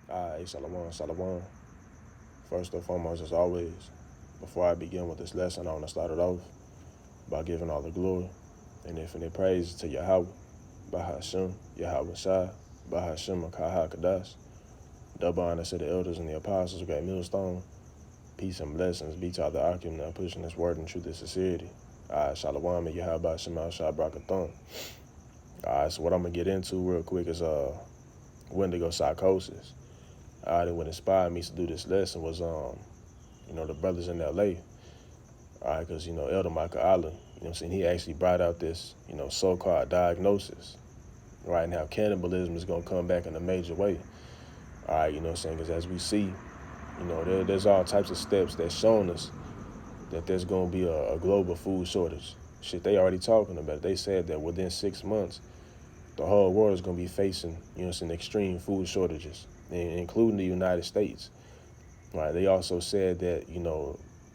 Shalom, shalom. First and foremost, as always, before I begin with this lesson, I want to start it off by giving all the glory and infinite praise to Yahweh, Bahashem, Yahweh Shai, Bahashem, Akaha Kadash. Double honor to the elders and the apostles of Great Millstone. Peace and blessings be to all the Akim now pushing this word in truth and sincerity. Shalom and Yahweh Shema Shai Brakathon. So what I'm going to get into real quick is Wendigo Psychosis. And what inspired me to do this lesson was, the brothers in L.A., because, Elder Michael Allen, he actually brought out this, so-called diagnosis, right, and how cannibalism is going to come back in a major way, because as we see, there's all types of steps that's showing us that there's going to be a global food shortage. Shit, they already talking about it. They said that within 6 months, the whole world is going to be facing, some extreme food shortages, including the United States. Right? They also said that,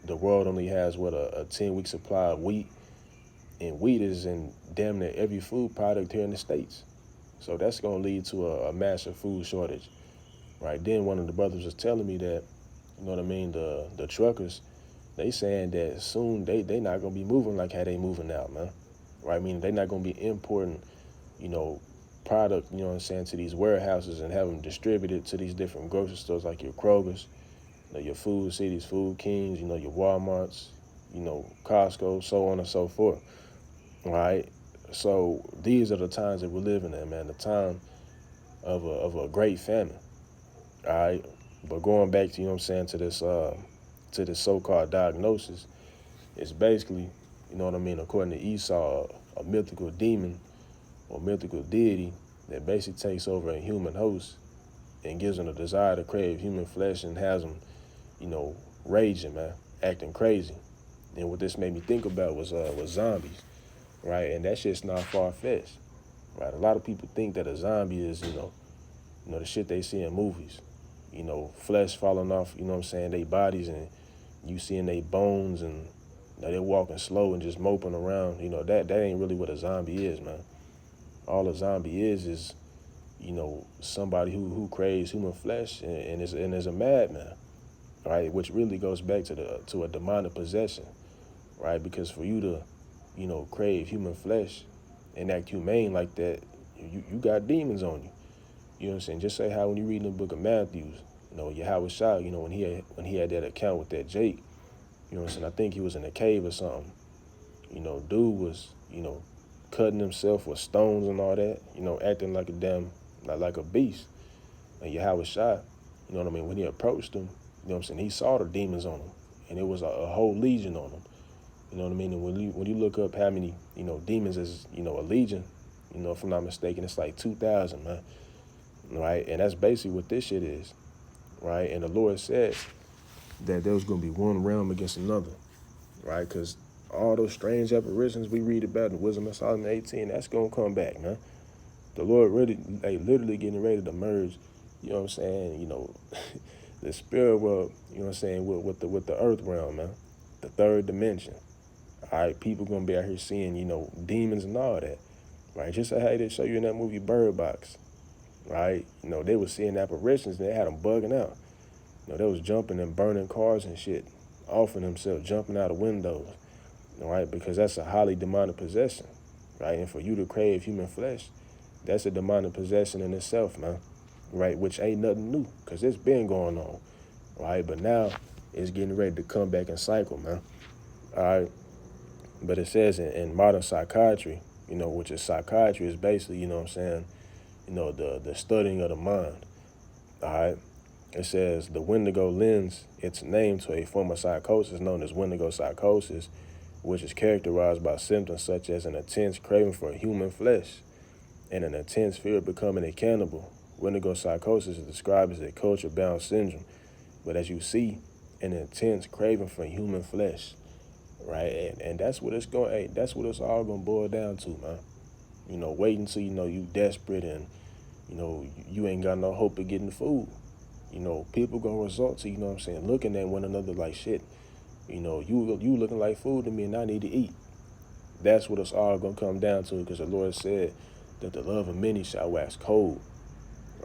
the world only has, a 10-week supply of wheat, and wheat is in damn near every food product here in the States. So that's going to lead to a massive food shortage. Right? Then one of the brothers was telling me that, the truckers, they saying that soon they not going to be moving like how they moving now, man. Right? I mean, they not going to be importing, product, to these warehouses and have them distributed to these different grocery stores like your Kroger's, your Food Cities, Food Kings, your Walmarts, Costco, so on and so forth. Right? So these are the times that we're living in, man, the time of a great famine. All right. But going back to, to this so-called diagnosis, it's basically, according to Esau, a mythical demon or mythical deity that basically takes over a human host and gives them a desire to crave human flesh and has them, raging, man, acting crazy. And what this made me think about was zombies, right? And that shit's not far-fetched, right? A lot of people think that a zombie is, the shit they see in movies, flesh falling off, they bodies, and you seeing they bones, and they're walking slow and just moping around. That ain't really what a zombie is, man. All a zombie is, somebody who craves human flesh and is a madman, right? Which really goes back to a demonic possession, right? Because for you to, crave human flesh and act humane like that, you got demons on you. You know what I'm saying? Just say how when you read in the book of Matthew, Yahweh Shai, when he had that account with that Jake, I think he was in a cave or something. Dude was, cutting himself with stones and all that, acting like a damn, like a beast. And Yahweh Shai, when he approached him, he saw the demons on him. And it was a whole legion on him. And when you look up how many, demons is, a legion, if I'm not mistaken, it's like 2,000, man. Right? And that's basically what this shit is. Right? And the Lord said that there was going to be one realm against another. Right? Because all those strange apparitions we read about in Wisdom of Solomon 18, that's going to come back, man. The Lord really, literally getting ready to merge, the spirit world, with the earth realm, man. The third dimension. All right, people going to be out here seeing, demons and all that. Right? Just like how they show you in that movie Bird Box. Right? They were seeing apparitions and they had them bugging out. They was jumping and burning cars and shit, offing themselves, jumping out of windows. All right, because that's a highly demonic possession, right? And for you to crave human flesh, that's a demonic possession in itself, man, right? Which ain't nothing new, because it's been going on, right? But now it's getting ready to come back in cycle, man, all right? But it says in modern psychiatry, which is psychiatry is basically, the studying of the mind, all right? It says the Wendigo lends its name to a form of psychosis known as Wendigo psychosis, which is characterized by symptoms such as an intense craving for human flesh and an intense fear of becoming a cannibal. Wendigo psychosis is described as a culture-bound syndrome, but as you see, an intense craving for human flesh, right? And that's what it's going. Hey, that's what it's all gonna boil down to, man. Wait until you desperate and you ain't got no hope of getting food. People gonna resort to looking at one another like shit. You looking like food to me and I need to eat. That's what it's all gonna come down to, because the Lord said that the love of many shall wax cold,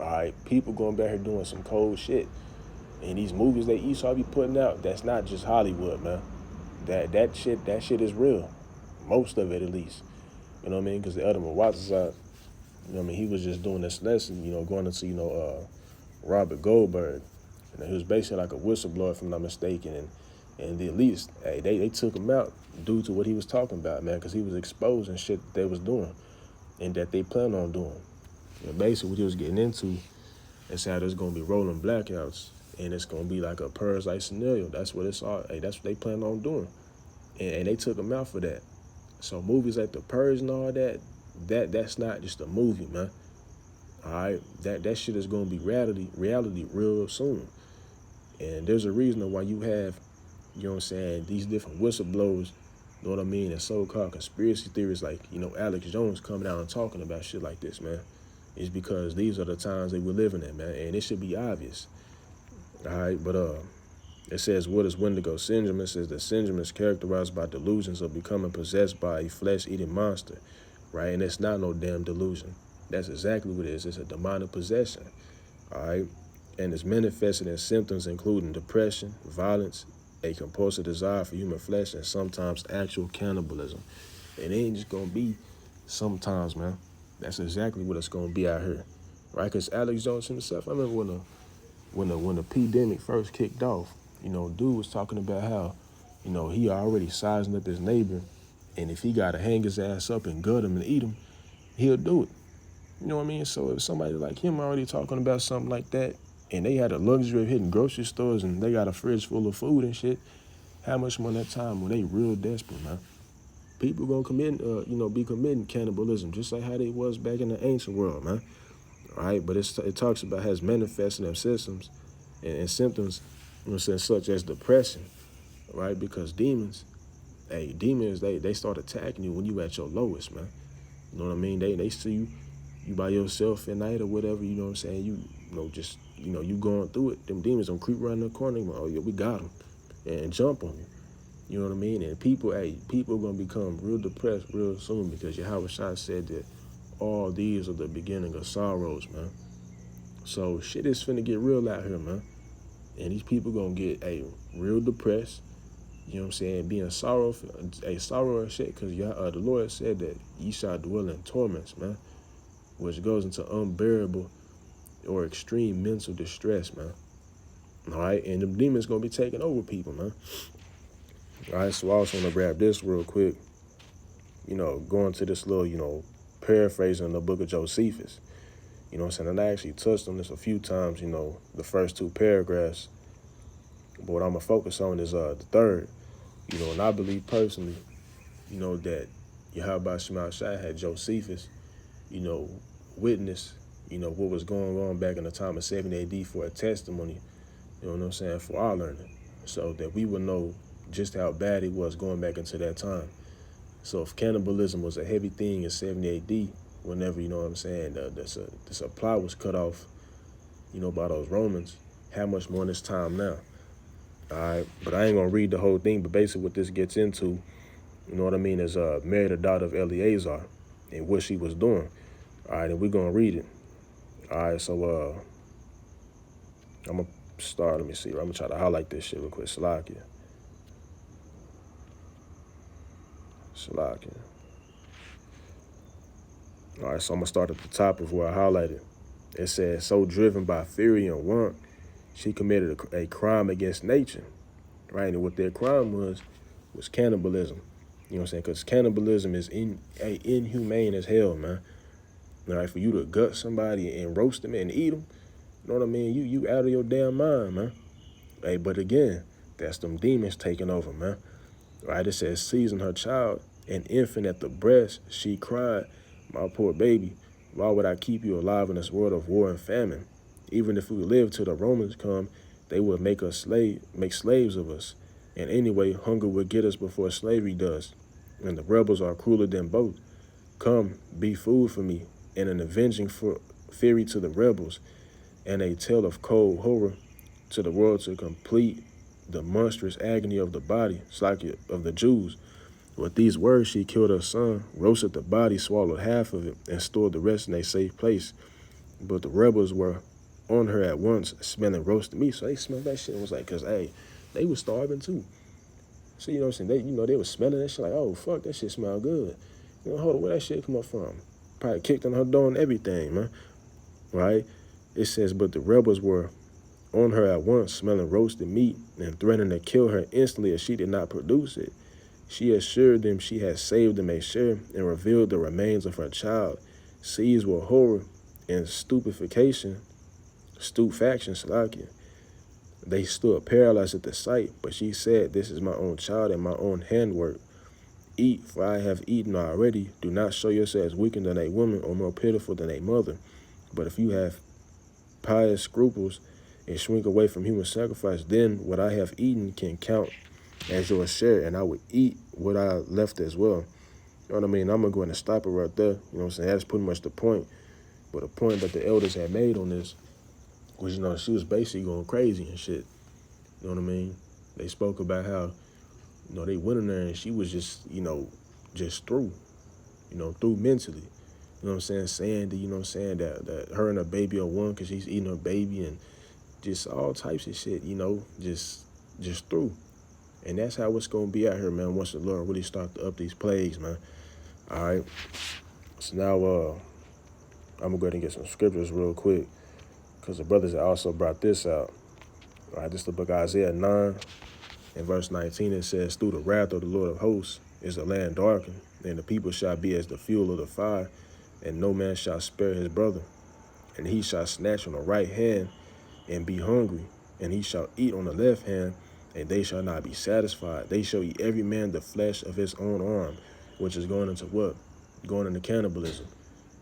All right, people going back here doing some cold shit. And these movies that Esau be putting out, that's not just Hollywood, man. That shit is real. Most of it, at least. You know what I mean? Because the other Watson, you know what I mean, he was just doing this lesson, going into, Robert Goldberg. He was basically like a whistleblower, if I'm not mistaken. And the elites, hey, they took him out due to what he was talking about, man, because he was exposing shit that they was doing and that they plan on doing. And basically what he was getting into is how there's going to be rolling blackouts, and it's going to be like a purge-like scenario. That's what it's all. Hey, that's what they plan on doing. And they took him out for that. So movies like The Purge and all that's not just a movie, man. All right, that shit is gonna be reality real soon. And there's a reason why you have, these different whistleblowers, you know what I mean, and so-called conspiracy theories like, Alex Jones coming out and talking about shit like this, man. It's because these are the times that we're living in, man, and it should be obvious. All right, but it says, what is Wendigo syndrome? It says the syndrome is characterized by delusions of becoming possessed by a flesh-eating monster, right? And it's not no damn delusion. That's exactly what it is. It's a demonic possession, all right? And it's manifested in symptoms including depression, violence, a compulsive desire for human flesh, and sometimes actual cannibalism. It ain't just gonna be sometimes, man. That's exactly what it's gonna be out here, right? Because Alex Jones himself, I remember when the pandemic first kicked off, dude was talking about how, he already sizing up his neighbor, and if he got to hang his ass up and gut him and eat him, he'll do it. You know what I mean? So if somebody like him already talking about something like that, and they had the luxury of hitting grocery stores and they got a fridge full of food and shit, how much more that time when they real desperate, man? People gonna be committing cannibalism just like how they was back in the ancient world, man. All right, but it talks about how it's manifesting them systems and symptoms, such as depression, right? Because demons, they start attacking you when you at your lowest, man. You know what I mean? They see you by yourself at night or whatever, you know what I'm saying? You going through it. Them demons don't creep around the corner. Oh, yeah, we got them, and jump on you. You know what I mean? And people are going to become real depressed real soon because Yahweh Shai said that all these are the beginning of sorrows, man. So shit is finna get real out here, man. And these people going to get real depressed. You know what I'm saying? Being sorrow and shit, because the Lord said that ye shall dwell in torments, man, which goes into unbearable or extreme mental distress, man. All right? And the demons going to be taking over people, man. All right, so I also want to grab this real quick, going to this little, paraphrasing the book of Josephus. You know what I'm saying? And I actually touched on this a few times, the first two paragraphs. But what I'm going to focus on is the third. And I believe personally, that Yahweh Shema Shai had Josephus, witness, what was going on back in the time of 70 AD for a testimony, you know what I'm saying, for our learning, so that we would know just how bad it was going back into that time. So if cannibalism was a heavy thing in 70 AD, whenever, you know what I'm saying, the supply was cut off, by those Romans, how much more in this time now? All right, but I ain't gonna read the whole thing, but basically what this gets into, you know what I mean, is married a daughter of Eleazar and what she was doing. All right, and we're gonna read it. All right, so I'm gonna start, let me see, I'm gonna try to highlight this shit real quick. Salakia. All right, so I'm gonna start at the top of where I highlighted. It says, so driven by fury and want, she committed a crime against nature, right? And what their crime was cannibalism. You know what I'm saying? Because cannibalism is inhumane as hell, man. All right, for you to gut somebody and roast them and eat them, you know what I mean? You out of your damn mind, man. Hey, but again, that's them demons taking over, man. Right? It says, seizing her child, an infant at the breast, she cried, my poor baby, why would I keep you alive in this world of war and famine? Even if we live till the Romans come, they would make slaves of us. And anyway, hunger will get us before slavery does. And the rebels are crueler than both. Come, be food for me, and an avenging fury to the rebels, and a tale of cold horror to the world to complete the monstrous agony of the body, of the Jews. With these words, she killed her son, roasted the body, swallowed half of it, and stored the rest in a safe place. but the rebels were on her at once, smelling roasted meat. So they smelled that shit and was like, cause hey, they was starving too. So you know what I'm saying? They was smelling that shit like, oh fuck, that shit smell good. Hold on, where that shit come up from? Probably kicked on her door and everything, man. Right? It says, but the rebels were on her at once, smelling roasted meat and threatening to kill her instantly if she did not produce it. She assured them she had saved them a share and revealed the remains of her child. Seized with horror and stupefaction, Salakia. They stood paralyzed at the sight, but she said, this is my own child and my own handwork. Eat, for I have eaten already. Do not show yourselves weaker than a woman or more pitiful than a mother. But if you have pious scruples and shrink away from human sacrifice, then what I have eaten can count as your share, and I would eat what I left as well. You know what I mean? I'm going to go ahead and stop it right there. You know what I'm saying? That's pretty much the point. But the point that the elders had made on this was, you know, she was basically going crazy and shit. You know what I mean? They spoke about how, you know, they went in there and she was just, you know, just through mentally. You know what I'm saying? Saying that, you know what I'm saying, that her and her baby are one because she's eating her baby and just all types of shit, you know, just through. And that's how it's going to be out here, man, once the Lord really start to up these plagues, man. All right? So now I'm going to go ahead and get some scriptures real quick because the brothers also brought this out. All right, this is the book of Isaiah 9. In verse 19, it says, through the wrath of the Lord of hosts is the land darkened, and the people shall be as the fuel of the fire, and no man shall spare his brother. And he shall snatch on the right hand and be hungry, and he shall eat on the left hand, and they shall not be satisfied. They shall eat every man the flesh of his own arm, which is going into what? Going into cannibalism.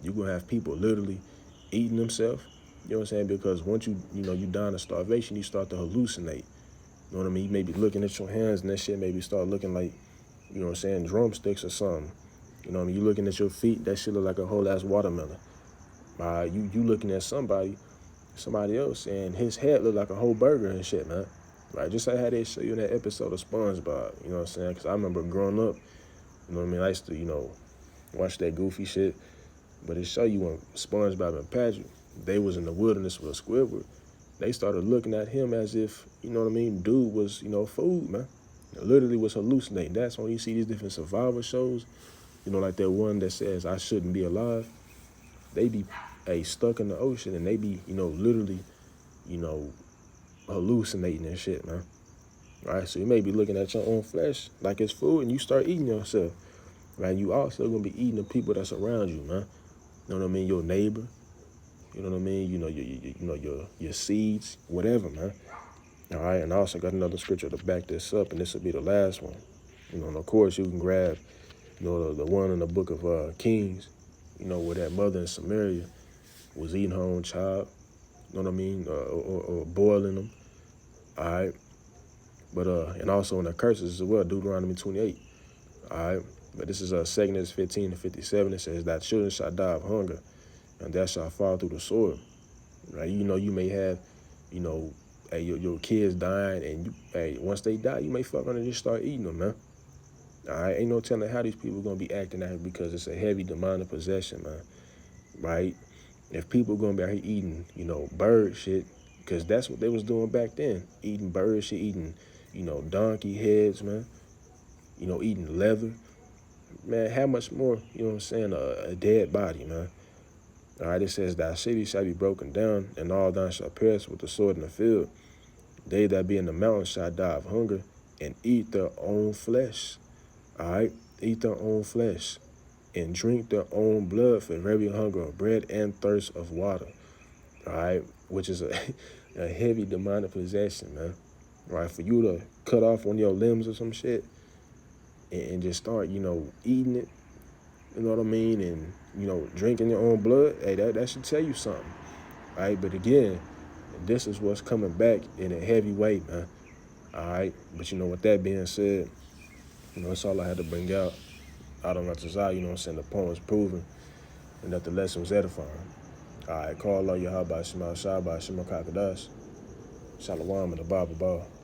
You're going to have people literally eating themselves, you know what I'm saying? Because once you down to starvation, you start to hallucinate. You know what I mean? You may be looking at your hands and that shit maybe start looking like, you know what I'm saying, drumsticks or something. You know what I mean? You looking at your feet, that shit look like a whole ass watermelon. You looking at somebody else, and his head look like a whole burger and shit, man. Right? Just like how they show you in that episode of SpongeBob, you know what I'm saying? Because I remember growing up, you know what I mean? I used to, you know, watch that goofy shit. But it show you when SpongeBob and Patrick, they was in the wilderness with Squidward. They started looking at him as if, you know what I mean, dude was, you know, food, man. It literally was hallucinating. That's when you see these different survival shows, you know, like that one that says, I shouldn't be alive. They be stuck in the ocean and they be, you know, literally, you know, hallucinating and shit, man. All right, so you may be looking at your own flesh like it's food and you start eating yourself, right? You also gonna be eating the people that's around you, man. You know what I mean? Your neighbor, you know what I mean? You know, your seeds, whatever, man. All right, and I also got another scripture to back this up, and this will be the last one. You know, and of course you can grab, you know, the one in the book of Kings, you know, where that mother in Samaria was eating her own child, you know what I mean, or boiling them. All right, but and also in the curses as well, Deuteronomy 28. All right, but this is 2 15 to 57. It says that children shall die of hunger, and that shall fall through the sword. Right, you know, you may have, you know, hey, your kids dying, and once they die, you may fuck around and just start eating them, man. All right, ain't no telling how these people gonna be acting out here because it's a heavy demonic possession, man. Right? If people gonna be out here eating, you know, bird shit, because that's what they was doing back then, eating bird shit, eating, you know, donkey heads, man. You know, eating leather, man. How much more, you know what I'm saying, a dead body, man. All right, it says, thy city shall be broken down, and all thine shall perish with the sword in the field. They that be in the mountains shall die of hunger and eat their own flesh. All right, eat their own flesh and drink their own blood for very hunger of bread and thirst of water. All right, which is a heavy demonic possession, man. All right, for you to cut off one of your limbs or some shit and just start, you know, eating it, you know what I mean, and, you know, drinking your own blood, hey, that should tell you something. All right, but again, this is what's coming back in a heavy way, man. All right, but you know, with that being said, you know, that's all I had to bring out. I don't know to say, you know what I'm saying, the point was proven and that the lesson was edifying. All right, call Allah Yahweh Shema Shabbat Shema Kakadash. Shalom and the Bible Ball.